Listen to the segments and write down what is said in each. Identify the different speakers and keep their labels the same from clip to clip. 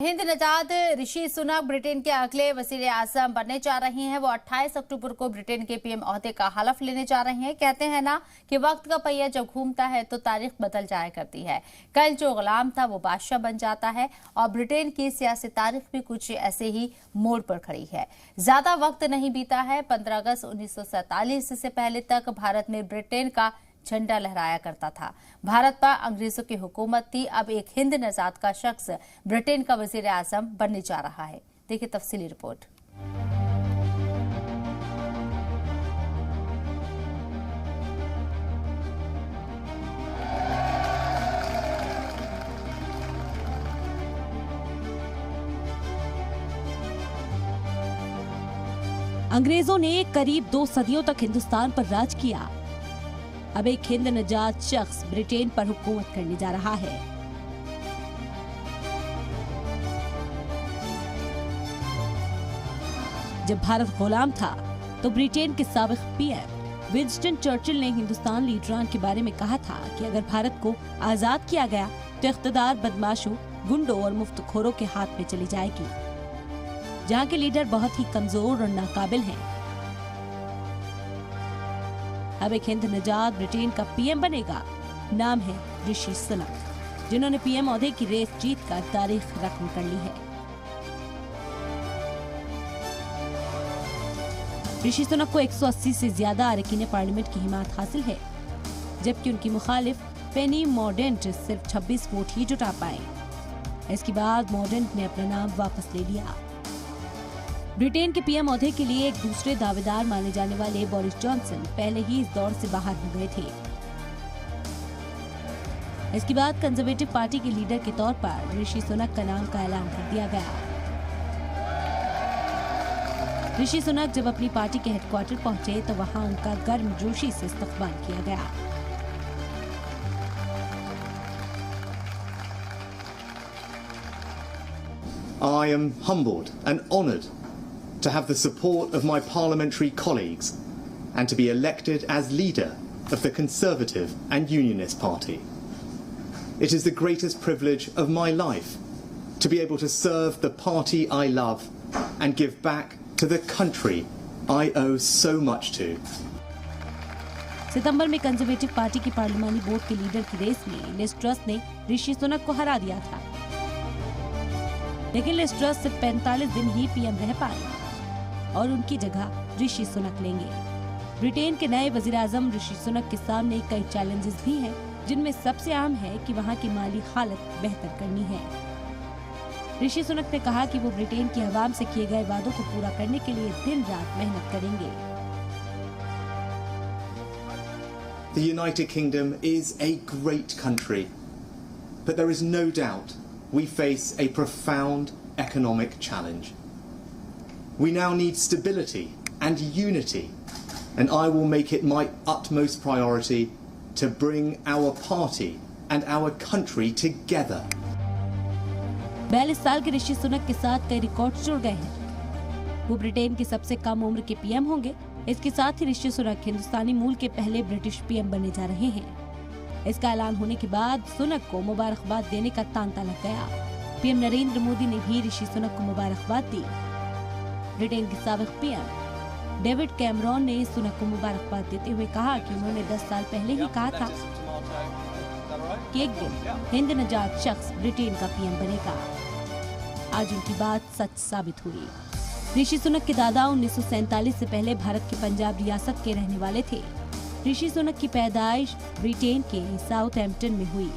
Speaker 1: Hind नजाद Rishi Sunak Britain के अगले वजीर आजम बनने जा रही हैं। वो 28 अक्टूबर को ब्रिटेन के पीएम ओहदे का हलफ लेने जा रही हैं। कहते हैं ना कि वक्त का पहिया जब घूमता है तो तारीख बदल जाया करती है। कल जो गुलाम था वो बादशाह बन जाता है और ब्रिटेन की सियासी तारीख भी कुछ ऐसे ही मोड़ पर खड़ी है। ज्यादा वक्त नहीं बीता है। 15 अगस्त 1947 से पहले तक भारत में ब्रिटेन का झंडा लहराया करता था। भारत पर अंग्रेजों की हुकूमत थी। अब एक हिंद नजाद का शख्स ब्रिटेन का वजीर आजम बनने जा रहा है। देखिए तफसीली रिपोर्ट।
Speaker 2: अंग्रेजों ने करीब 2 सदियों तक हिंदुस्तान पर राज किया। अब एक हिंद नजाद शख्स ब्रिटेन पर हुकूमत करने जा रहा है। जब भारत गुलाम था तो ब्रिटेन के साबिक पीएम विंस्टन चर्चिल ने हिंदुस्तान लीडरान के बारे में कहा था कि अगर भारत को आजाद किया गया तो इख्तिदार बदमाशों, गुंडों और मुफ्तखोरों के हाथ में चली जाएगी, जहां के लीडर बहुत ही कमजोर और नाकाबिल हैं। अब एक हिंद नजाद ब्रिटेन का पीएम बनेगा। नाम है ऋषि सुनक, जिन्होंने पीएम ओहदे की रेस जीतकर तारीख रकम कर ली है। ऋषि सुनक को 180 से ज्यादा अरकान पार्लियामेंट की हिमायत हासिल है, जबकि उनकी मुखालिफ पेनी मॉर्डेंट सिर्फ 26 वोट ही जुटा पाए। इसके बाद मॉर्डेंट ने अपना नाम वापस ले लिया। ब्रिटेन के पीएम ओहदे के लिए एक दूसरे दावेदार माने जाने वाले बोरिस जॉनसन पहले ही इस दौर से बाहर हो गए थे। इसके बाद कंजर्वेटिव पार्टी के लीडर के तौर पर ऋषि सुनक का नाम का ऐलान कर दिया गया। ऋषि सुनक जब अपनी पार्टी के हेडक्वार्टर पहुंचे तो वहां उनका गर्मजोशी से इस्तकबाल किया गया।
Speaker 3: I am humbled and honoured to have the support of my parliamentary colleagues and to be elected as leader of the Conservative and Unionist Party. It is the greatest privilege of my life to be able to serve the party I love and give back to the country I owe so much to.
Speaker 2: सितंबर में conservative party की पार्लिमानी board के leader की race में Liz truss ने ऋषि सुनक को हरा दिया था, लेकिन लिज ट्रस सिर्फ 45 दिन ही पीएम रह पाए और उनकी जगह ऋषि सुनक लेंगे। ब्रिटेन के नए वजीर आजम ऋषि सुनक के सामने कई चैलेंजेस भी हैं, जिनमें सबसे आम है कि वहां की माली हालत बेहतर करनी है। ऋषि सुनक ने कहा कि वो ब्रिटेन की आवाम से किए गए वादों को पूरा करने के लिए दिन रात मेहनत करेंगे।
Speaker 3: The United Kingdom is a great country, but there is no doubt we face a profound economic challenge. We now need stability and unity, and I will make it my utmost priority to bring our party and our country together.
Speaker 2: 42 साल के ऋषि सुनक के साथ कई record जुड़ गए हैं। वो Britain के सबसे कम उम्र के पीएम होंगे। इसके साथ ही ऋषि सुनक हिंदुस्तानी मूल के पहले ब्रिटिश पीएम बनने जा रहे हैं। इसका ऐलान होने के बाद सुनक को मुबारकबाद देने का तांता लग गया। पीएम नरेंद्र मोदी ने भी ऋषि सुनक को मुबारकबाद दी। ब्रिटेन के साबिक पीएम डेविड कैमरॉन ने सुनक को मुबारकबाद देते हुए कहा कि उन्होंने 10 साल पहले ही कहा था कि एक दिन हिंद नजाद शख्स ब्रिटेन का पीएम बनेगा। आज उनकी बात सच साबित हुई। ऋषि सुनक के दादा 1947 से पहले भारत के पंजाब रियासत के रहने वाले थे। ऋषि सुनक की पैदाइश ब्रिटेन के साउथहैम्पटन में हुई।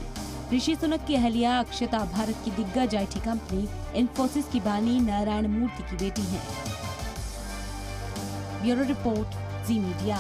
Speaker 2: ऋषि सुनक की अहलिया अक्षता भारत की दिग्गज आईटी कंपनी इन्फोसिस की बानी नारायण मूर्ति की बेटी हैं। ब्यूरो रिपोर्ट, जी मीडिया।